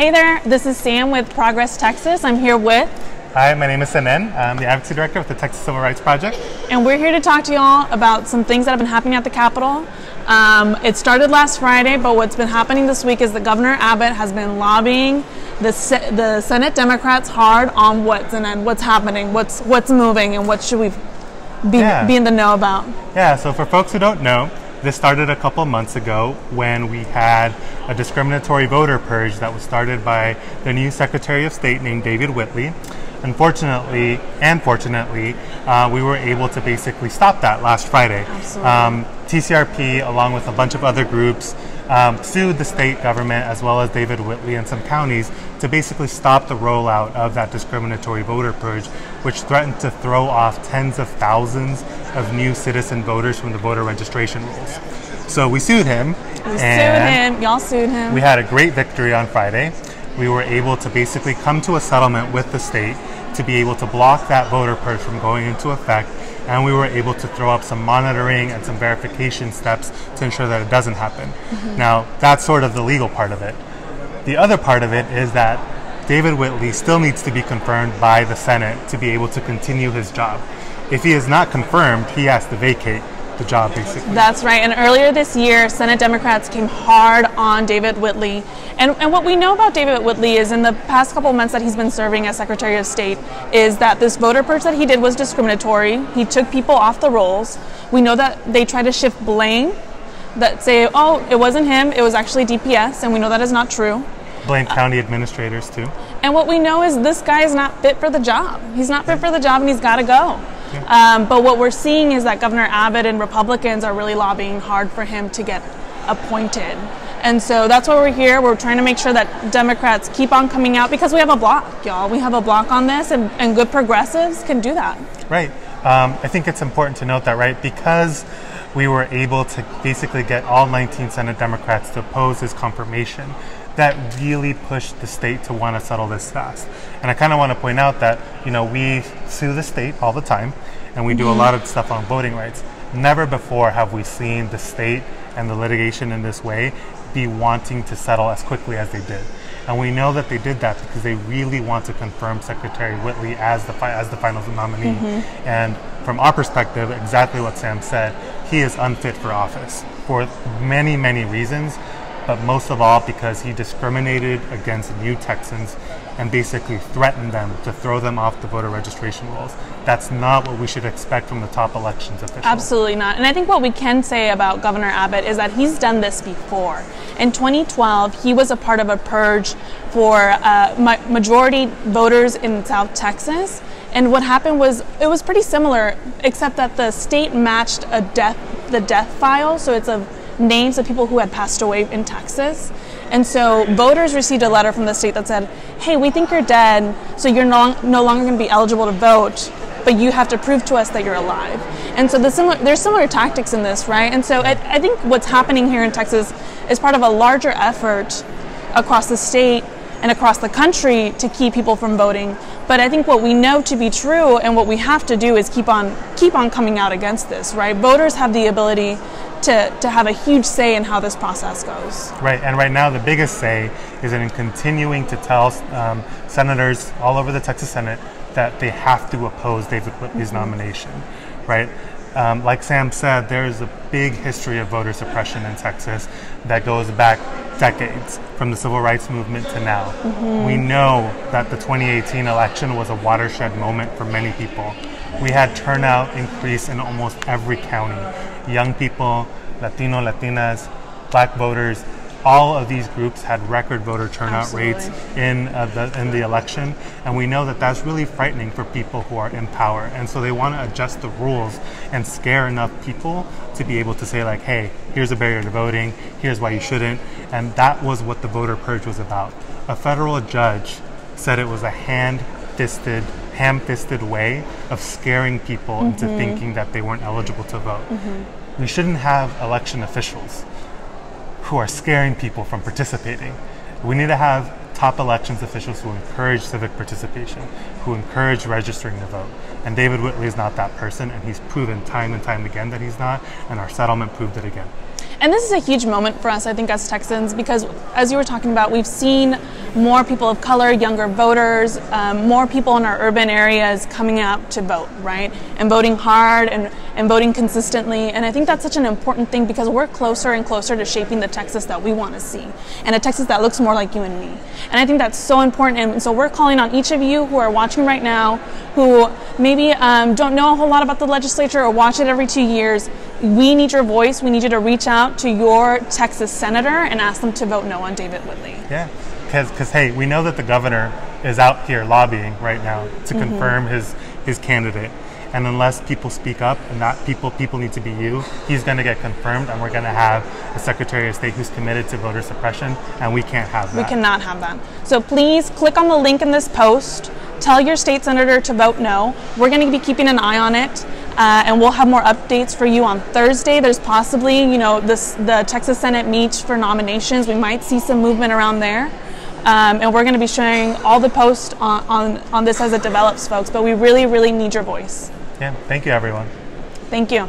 Hey there, this is Sam with Progress Texas. I'm here with... Hi, my name is Zenén. I'm the Advocacy Director with the Texas Civil Rights Project. And we're here to talk to you all about some things that have been happening at the Capitol. It started last Friday, but what's been happening this week is that Governor Abbott has been lobbying the Senate Democrats hard on what's happening, what's moving, and what should we be in the know about. Yeah, so for folks who don't know, this started a couple months ago when we had a discriminatory voter purge that was started by the new Secretary of State named David Whitley. Unfortunately and fortunately, we were able to basically stop that last Friday. TCRP, along with a bunch of other groups, sued the state government as well as David Whitley and some counties to basically stop the rollout of that discriminatory voter purge, which threatened to throw off tens of thousands of new citizen voters from the voter registration rolls. So we sued him. Y'all sued him. We had a great victory on Friday. We were able to basically come to a settlement with the state to be able to block that voter purge from going into effect, and we were able to throw up some monitoring and some verification steps to ensure that it doesn't happen. Now, that's sort of the legal part of it. The other part of it is that David Whitley still needs to be confirmed by the Senate to be able to continue his job. If he is not confirmed, he has to vacate the job, basically. That's right. And earlier this year, Senate Democrats came hard on David Whitley. And what we know about David Whitley is in the past couple months that he's been serving as Secretary of State is that this voter purge that he did was discriminatory. He took people off the rolls. We know that they try to shift blame, that say, oh, it wasn't him, it was actually DPS, and we know that is not true. Blame county administrators too. And what we know is this guy is not fit for the job. He's not fit for the job and he's got to go. But what we're seeing is that Governor Abbott and Republicans are really lobbying hard for him to get appointed. And so that's why we're here. We're trying to make sure that Democrats keep on coming out because we have a block, y'all. We have a block on this, and good progressives can do that. Right. I think it's important to note that, right, because we were able to basically get all 19 Senate Democrats to oppose his confirmation, that really pushed the state to want to settle this fast. And I kind of want to point out that, you know, we sue the state all the time, and we do a lot of stuff on voting rights. Never before have we seen the state and the litigation in this way be wanting to settle as quickly as they did. And we know that they did that because they really want to confirm Secretary Whitley as the final nominee. And from our perspective, exactly what Sam said, he is unfit for office for many, many reasons, but most of all because he discriminated against new Texans and basically threatened them to throw them off the voter registration rolls. That's not what we should expect from the top elections official. Absolutely not. And I think what we can say about Governor Abbott is that he's done this before. In 2012, he was a part of a purge for majority voters in South Texas. And what happened was, it was pretty similar, except that the state matched the death file, so it's of names of people who had passed away in Texas. And so voters received a letter from the state that said, hey, we think you're dead, so you're no longer going to be eligible to vote, but you have to prove to us that you're alive. And so there's similar tactics in this, right? And so I think what's happening here in Texas is part of a larger effort across the state and across the country to keep people from voting. But I think what we know to be true and what we have to do is keep on coming out against this, right? Voters have the ability to have a huge say in how this process goes. Right, and right now the biggest say is in continuing to tell senators all over the Texas Senate that they have to oppose David Whitley's nomination, right? Like Sam said, there is a big history of voter suppression in Texas that goes back decades, from the civil rights movement to now. We know that the 2018 election was a watershed moment for many people. We had turnout increase in almost every county. Young people, Latino, Latinas, Black voters, all of these groups had record voter turnout rates in the election, and we know that that's really frightening for people who are in power, and so they want to adjust the rules and scare enough people to be able to say, like, hey, here's a barrier to voting, here's why you shouldn't. And that was what the voter purge was about. A federal judge said it was a ham-fisted way of scaring people into thinking that they weren't eligible to vote. We shouldn't have election officials who are scaring people from participating. We need to have top elections officials who encourage civic participation, who encourage registering to vote. And David Whitley is not that person, and he's proven time and time again that he's not, and our settlement proved it again. And this is a huge moment for us, I think, as Texans, because as you were talking about, we've seen more people of color, younger voters, more people in our urban areas coming out to vote, right? And voting hard and voting consistently. And I think that's such an important thing because we're closer and closer to shaping the Texas that we want to see, and a Texas that looks more like you and me. And I think that's so important. And so we're calling on each of you who are watching right now, who maybe don't know a whole lot about the legislature or watch it every 2 years. We need your voice. We need you to reach out to your Texas senator and ask them to vote no on David Whitley. Yeah, because hey, we know that the governor is out here lobbying right now to confirm his candidate. And unless people speak up, and not people need to be you, he's going to get confirmed, and we're going to have a Secretary of State who's committed to voter suppression, and we can't have that. We cannot have that. So please click on the link in this post. Tell your state senator to vote no. We're going to be keeping an eye on it, and we'll have more updates for you on Thursday. There's possibly, the Texas Senate meets for nominations. We might see some movement around there. And we're going to be sharing all the posts on this as it develops, folks. But we really, really need your voice. Yeah, thank you, everyone. Thank you.